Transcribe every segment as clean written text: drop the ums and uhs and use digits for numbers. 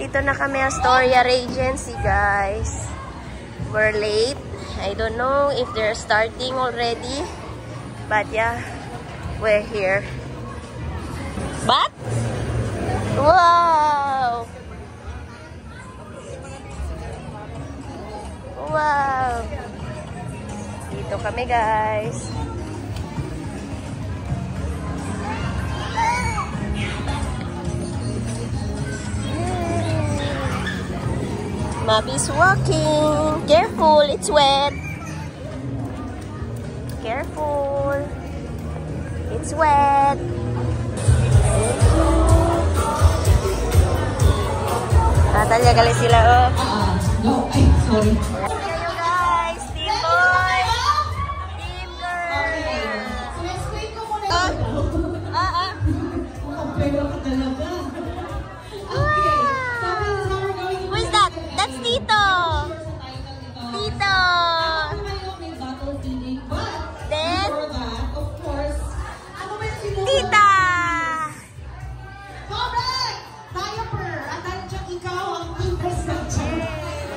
Dito na kami Astoria Regency, guys. We're late. I don't know if they're starting already. But yeah, we're here. But? Wow! Wow! Dito kami, guys. Mabi's walking. Careful, it's wet. Careful. It's wet. Natalya gali sila, oh. No, ay, sorry. Kayo, guys. Team boy. Team girl. Okay. So, explain ko muna. Pero ka talaga. Okay. So, we're going to... Who is that? That's Tito. Tito. May battle feeling, but Then, for that, of course, ano ba yung sinuha? Tita. Correct! Diaper! At nandiyan ikaw ang infrastructure.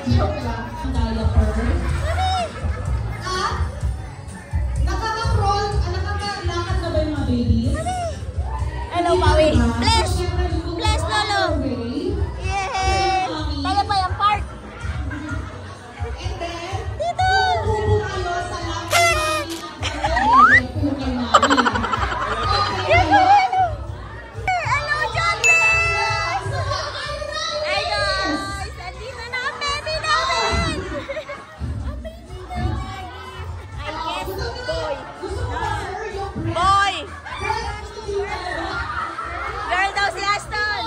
Joke lang. Diaper. At nakaka-roll, nakaka-lakad na ba yung mga babies? Hello, Pawi. Bless. Bless, Lolo. Yay. Tayo pa yung park. And then, Tito. pupo kayo sa lahat ng mami at pupo kay mami. Okay, Hello. Hello, Johnson. Hi, guys. Andito na ang baby namin. Ang baby namin. I guess, boy. gusto mo ba, sir, yung bread? Boy. Bread to you. Girl daw si Aston.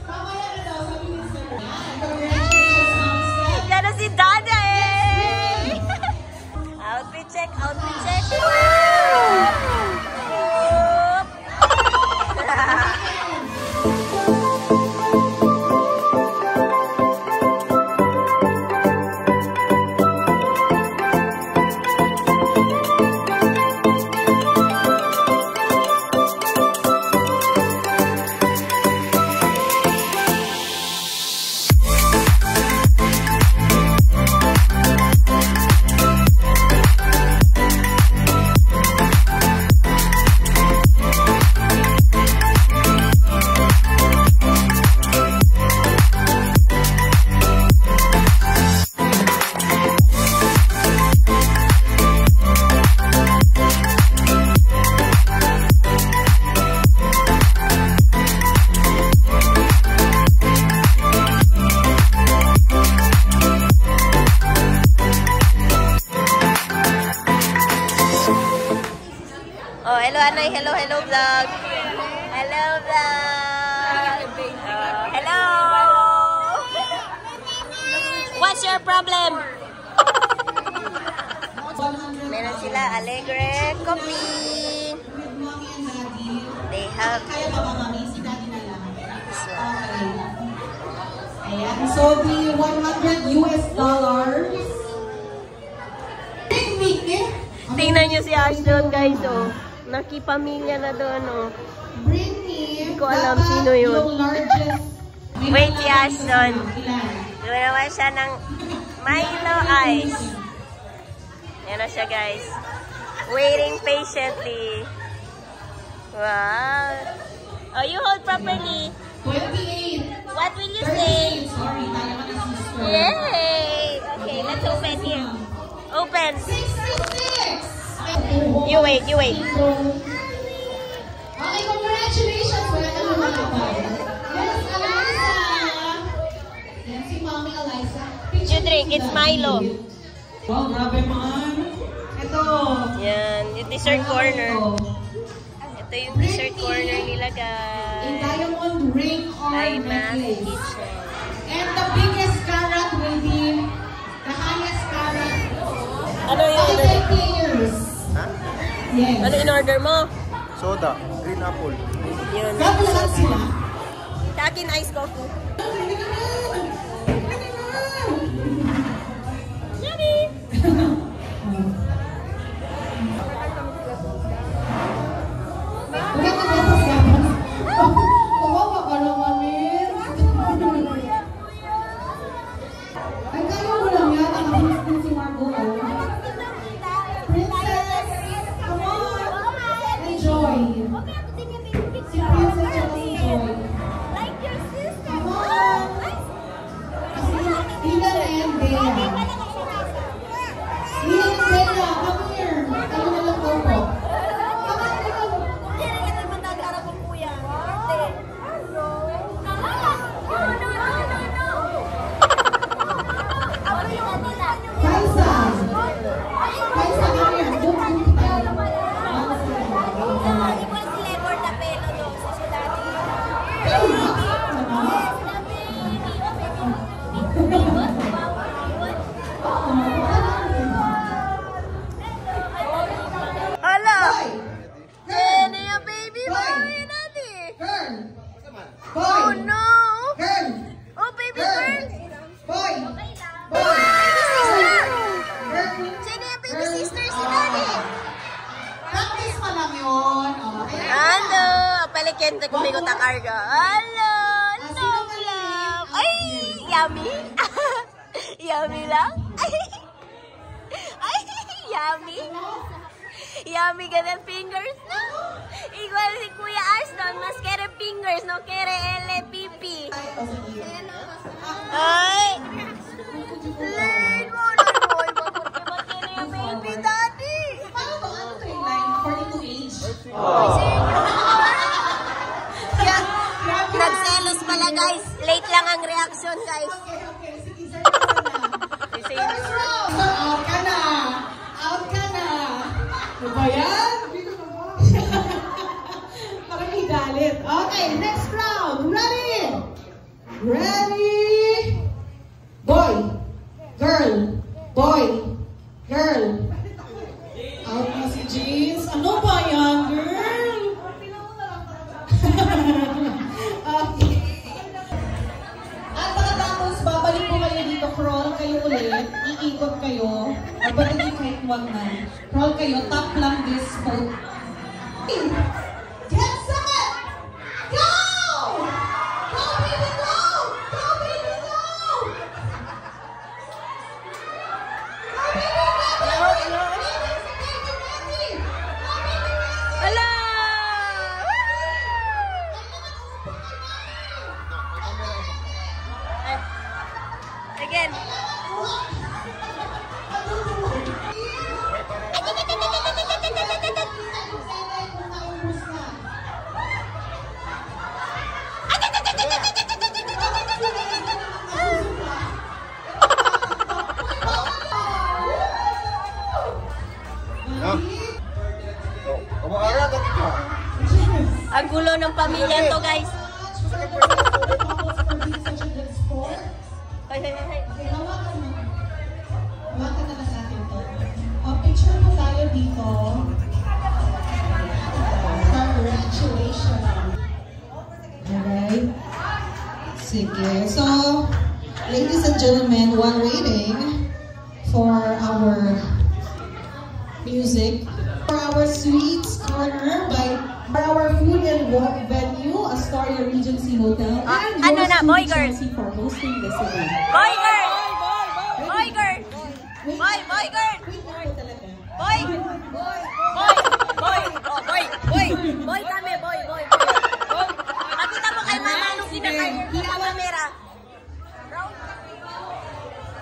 Mamaya na daw, sabi ni sir. Congratulations, Mom Steph. Yan na si Dada eh. Outfit check, outfit check. Wow. Oh, hello Anay, hello vlog. Hello vlog. Hello. What's your problem? Meron sila Alegre Coffee. They have Kaya ba, mami? Si daddy na lang. this one. Okay. Ayan. So, the $100. Big meeting. Tingnan nyo si Ashton, guys, oh. Nakipamilya na doon, oh. Bring me. Hindi ko alam sino yun. Yung largest. Wait, si Ashton. Ilan? Ginawa siya ng Milo Ice. Yan na siya, guys. Waiting patiently. Wow. Oh, you hold properly. 28. What will you say? 38. Sorry, tayo ka na sister. Yay! Okay, let's open here. Open. 666. You wait, you wait. Okay, congratulations. Wala ka naman kapal. Yes, Eliza. Yan si Mommy Eliza. You drink, it's Milo. Wow, grabe man. Ito. Yan, yung dessert corner. Ito yung dessert corner nila, A guys. diamond ring or Ay, Ma's necklace. Kitchen. And the biggest carat will be the highest carat. Ano yung Okay, 10 players. Ha? Yes. Ano in-order mo? Soda, green apple. Yun. Grabe lahat sila. Sa akin, iced coffee. Yummy! Huwag ka gatas-gatas. Si Princess at si Joy. Come on! Ilan and Bea. Ilan and Bea, come here. Kayo na lang po. Kaisa, come here. Hala! Boy! Jenny, yung baby Boy! boy natin. Girl! Oh Boy! no! Girl! Oh, baby Girl! girl! Boy! Boy! Baby sister! Girl! Jenny, yung baby sister si Daddy. Practice pa lang yun. Oh, ayan. Ano? Palikyan na kumigot ang karga. Hello! No love! Ay! Yummy! Yummy lang? Ay! Yummy! Yummy ka ng fingers, no? Igual si Kuya Ashton, mas kere fingers, no kere LPP. Ay! Lego na boy! Bakit kere yung baby daddy? Paano to? Ano to yung line? According to age? Kaya, nagselos pala guys. Late lang ang reaction guys. Okay. Sige, sir. First round! Out ka na! Out ka na! Ano ba yan? Parang igalit. Okay, next round. Ready? Ready? Boy! Girl! Boy! Girl! Out na si Jeans. Ano ba yan, girl? Okay. At pagkatapos, babalik po kayo dito. Crawl kayo ulit. Iikot kayo. Or ba't hindi kahit wag na? Crawl kayo. Tap lang this foot. Get set! Go! Go, baby, go! Go, baby, go! Go, baby, go! Hello! Again. Ang gulo ng pamilya to, guys. Ay. Hawakan mo. Hawakan na lang natin to. Picture po tayo dito. Congratulations. Alright. Sige. So, ladies and gentlemen, while waiting for our music, for our sweets corner for our food and walk venue, Astoria Regency Hotel, and ano yours na, truly, boy, girl? Chelsea, for hosting this event. Boy, girl! Boy, girl! Boy, boy, girl! Wait lang po talaga. Boy! Boy! Boy! Oh, boy! Boy! Boy kami, boy! Boy! Boy! Makita mo kay mama nung kinaka-camera.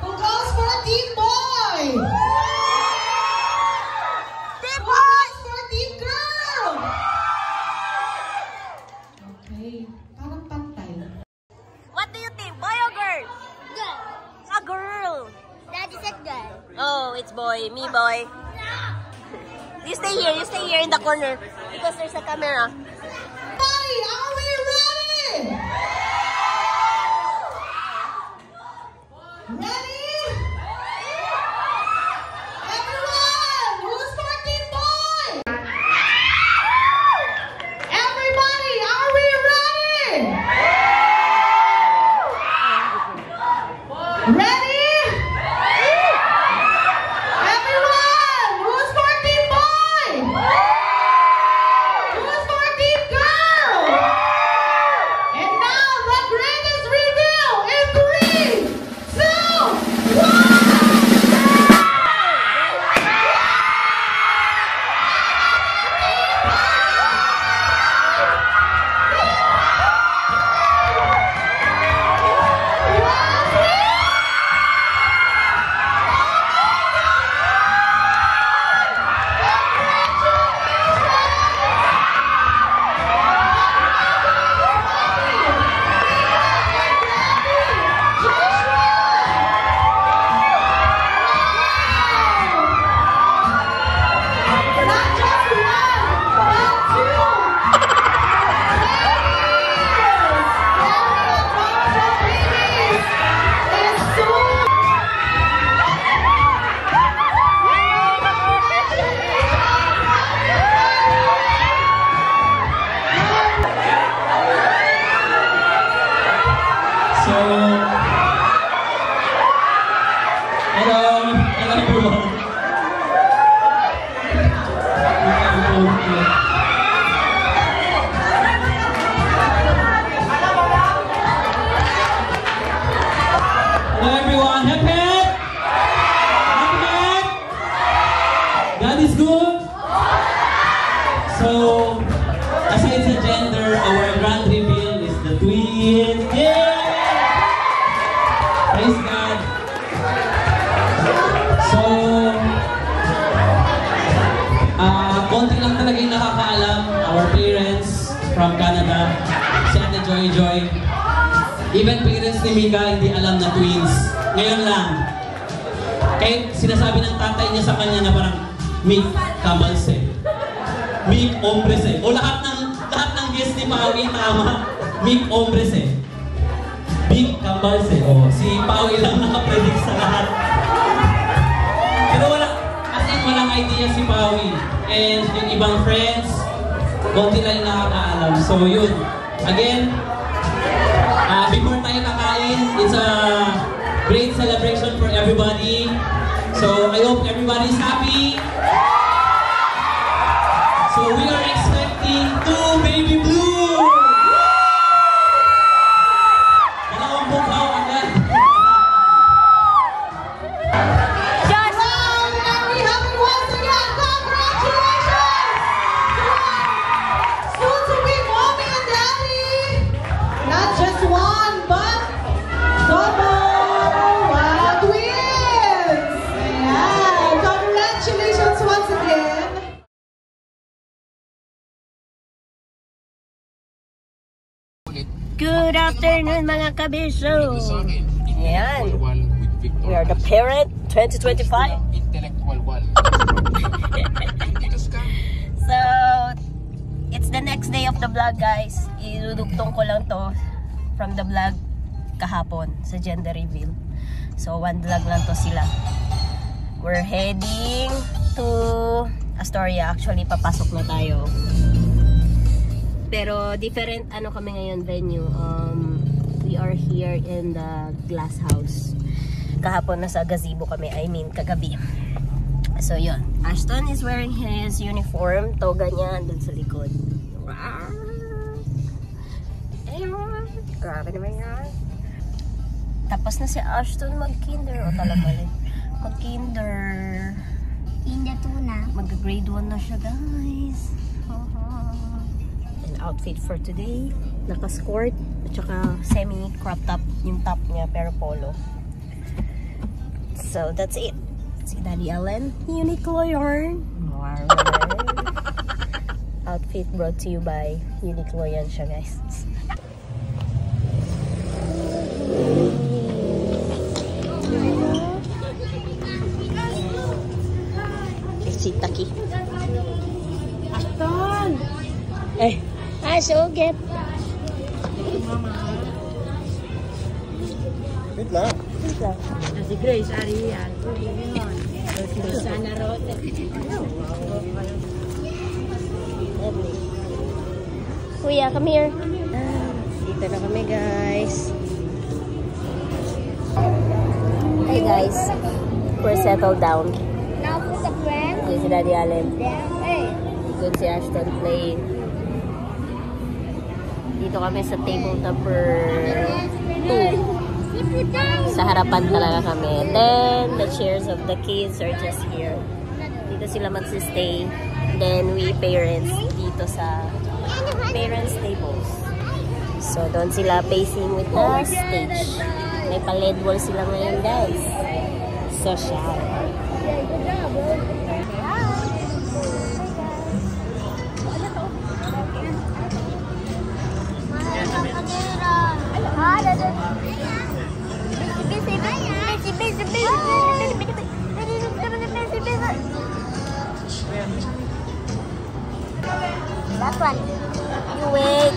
Who goes for Team Boy? Team Who boy! goes for Team Girl? Okay, parang pantay. What do you think? Boy or girl? Girl. A girl. Daddy said girl. Oh, it's boy. Me, boy. You stay here. You stay here in the corner. Because there's a camera. Buddy, are we ready? Ready? Everyone, who's for Team Boy? Everybody, are we ready? Ready? Everyone, who's for Team Boy? Who's for Team twins! Yay! Praise God! So, konti lang talaga yung nakakaalam. Our parents from Canada, si Ate Joy Joy. Even parents ni Mika hindi alam na twins. Ngayon lang. Kahit sinasabi ng tatay niya sa kanya na parang, Mick Cabalse. Mick Ombrese. O lahat ng guest ni Paui tama. Mick Ombrese. Mick Cabalse. O, si Paui lang nakapredict sa lahat. Pero walang idea si Paui. And yung ibang friends, konti lang yung nakakaalam. So yun. Again, before tayo kakain, it's a great celebration for everybody. So I hope everybody's happy. So we are expecting 2 baby blue. Dalawang bukaw agad. Good afternoon mga kabiso! Ayan. We are the parent 2025. So, it's the next day of the vlog guys. Idudugtong ko lang to from the vlog kahapon sa gender reveal. So, one vlog lang to sila. We're heading to Astoria. Actually, papasok na tayo. Pero different ano kami ngayon venue. We are here in the glass house. Kahapon nasa gazebo kami, I mean kagabi. So yun, Ashton is wearing his uniform, toga niya dun sa likod. Grabe naman yan. Tapos na si Ashton mag-kinder o talaga mag-kinder. Kinder 2 na. Mag-grade 1 na siya guys. Outfit for today, naka-skirt at saka semi-crop top yung top niya pero polo. So that's it. Si Daddy Ellen, Uniqlo yarn. Outfit brought to you by Uniqlo yan siya guys. Si Taki. Ashton! So get. Wait lang. Si Grace, ari yan. Sana road. Kuya, come here. Dito na kami guys. Hey guys, we're settled down. Now put the friend. Good si Daddy Allen. Hey. Good si Ashton playing. Dito kami sa table number 2. Sa harapan talaga kami. Then, the chairs of the kids are just here. Dito sila magsistay. Then, we parents dito sa parents tables. So, doon sila facing with the stage. May pa-LED wall sila ngayon, guys. So, shy. That one. You wait.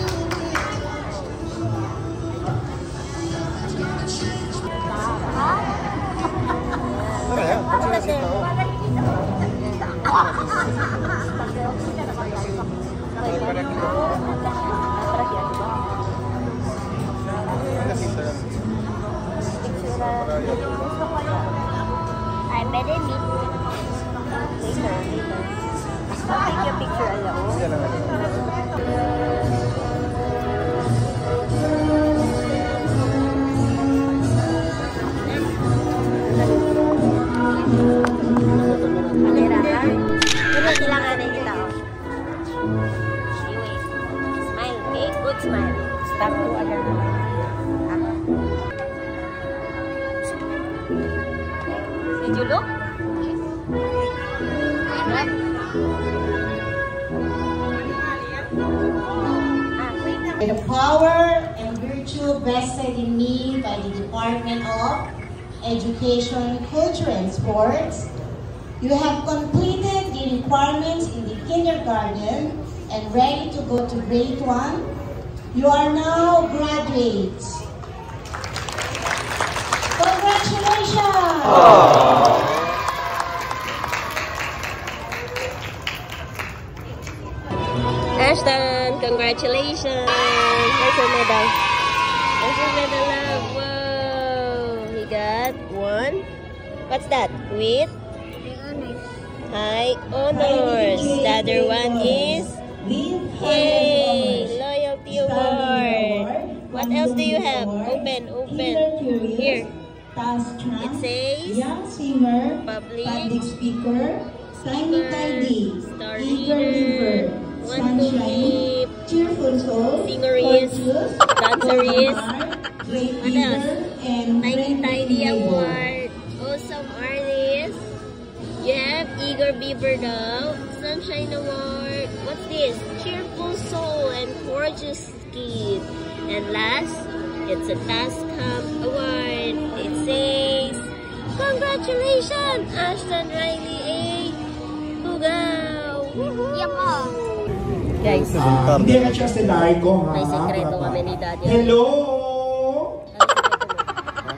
I better meet. Later. I'll take your picture alone. Kamera ha? Pero kailangan na kita oh. Smile, okay? Good smile. Back to again. Did you look? The power and virtue vested in me by the Department of Education, Culture and Sports, you have completed the requirements in the kindergarten and ready to go to grade 1. You are now graduates. Congratulations! Ashton, congratulations! Where's your medal? Where's your medal, love? Whoa! He got 1. What's that? With high honors. The other one is yay! Loyalty award. What else do you have? Open, open. Here. It says young singer, public speaker, tiny tidy, star eager reader, giver, one to keep, cheerful soul, singer is, dancer is, great what else? and Tiny award, awesome artist. You have eager beaver daw, sunshine award. What's this? Cheerful soul and gorgeous kid. And last, it's a Tascam award. It says, congratulations, Ashton Riley A. Bugaw! Guys, Hindi ka siya si Largo, ha? may sekreto kami ni Daddy. Hello! Ano sekreto mo?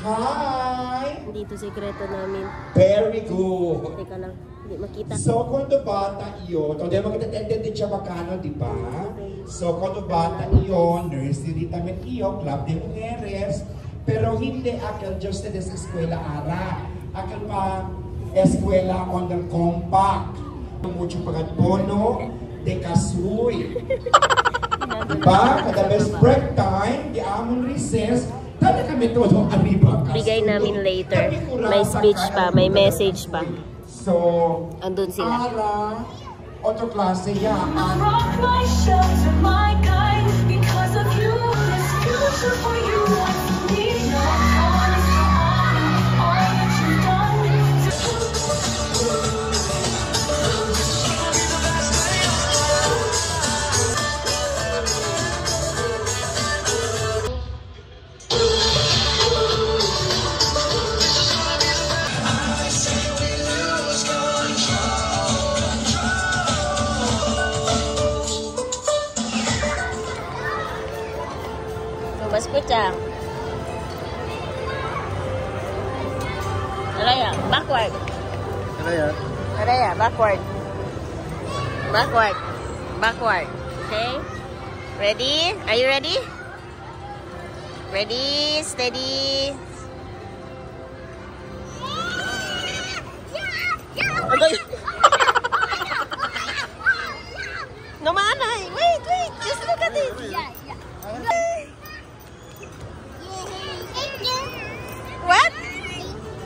Hi! Dito sekreto namin. Very good. Teka lang, hindi makita. So, quando bata iyo, today magkatendente siya makano, di ba? So, quando bata iyo, nursery tamen iyo, club de mujeres, pero hindi akal just sa eskwela ara. Akal pa eskwela on the compact. Mucho pagatono, de kasuy. Diba? Kada best break time, di amon recess, tala kami todo arriba. Bigay namin later. May speech pa, may message pa. So, Andun sila. Ara, otro klase yan. Rock my shelter, my guide, because of you, this future for you, I need no all that you've done. Escucha. Araya, backward. Araya, backward. Backward. Backward. Okay? Ready? Are you ready? Ready, steady. No, Manay. Wait. Just look at it. What?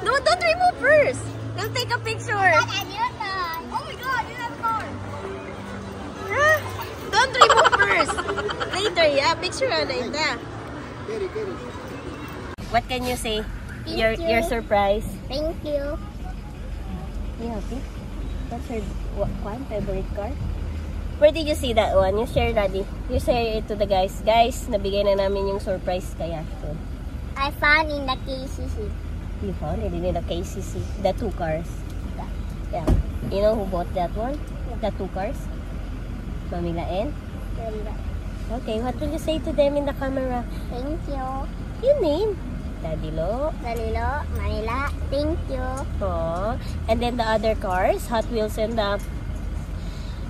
No, don't remove first. We'll take a picture. Oh my god, you have more. Don't remove first. Later, yeah. Picture on it. Yeah. What can you say? Your surprise. Thank you. You happy? What's your favorite car? Where did you see that one? You share, Daddy. You share it to the guys. Guys, nabigay na namin yung surprise kaya. So, I found in the KCC. you found it in the KCC. The 2 cars. Yeah. You know who bought that one? The 2 cars? Mami Laen? Okay, what will you say to them in the camera? Thank you. Your name? Daddy Lo. Dalilo, Manila, thank you. Oh. And then the other cars, Hot Wheels and the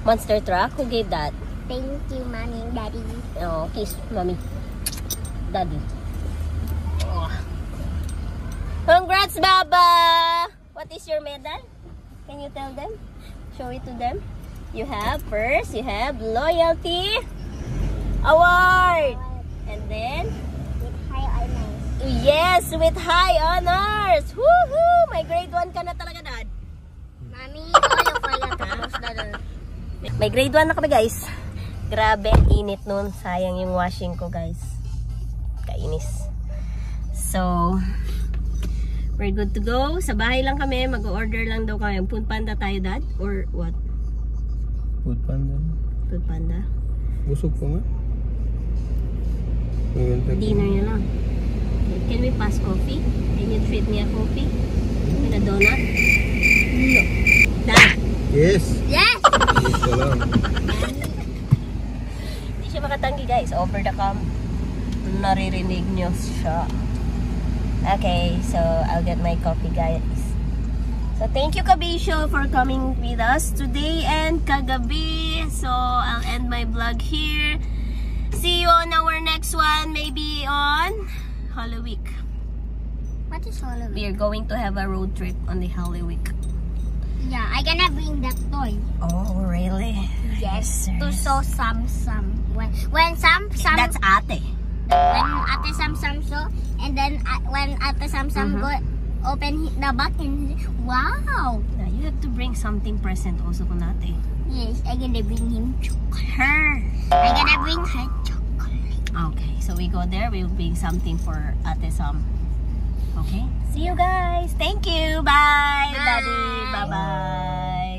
monster truck. Who gave that? Thank you, Mommy and Daddy. Oh, kiss, Mommy. Daddy. Oh. Congrats, Baba! What is your medal? Can you tell them? Show it to them. You have Loyalty Award. And then? With high honors. Yes, with high honors. Woohoo! May grade 1 ka na talaga, Dad. Mommy, all of I got almost done. May grade 1 na kami, guys. Grabe, init nun. Sayang yung washing ko, guys. Kainis. So, we're good to go. Sa bahay lang kami. Mag-order lang daw kami. Food Panda tayo, Dad? Or what? Food Panda. Food Panda? Busog pa nga. Dinner niya lang. Okay. Can we pass coffee? Can you treat me a coffee? With a donut? No. Dad? Yes! Yes! Yes ka lang. Hindi siya makatanggi, guys. Over the cam. Naririnig niyo siya. Okay, so I'll get my coffee, guys. So thank you, Kabisho, for coming with us today and kagabi. So I'll end my vlog here. See you on our next one, maybe on Holy Week. What is all of it? We are going to have a road trip on the Holy Week. Yeah, I gonna bring that toy. Oh, really? Yes, to show some. When some That's ate. when Ate Sam show, and then when Ate Sam go open the back and wow. Now, you have to bring something present also kung ate. Yes, I gonna bring him chocolate. Her. I gonna bring her chocolate. Okay, so we go there. We'll bring something for Ate Sam. Okay? See you guys. Thank you. Bye, Bye. Daddy. Bye-bye.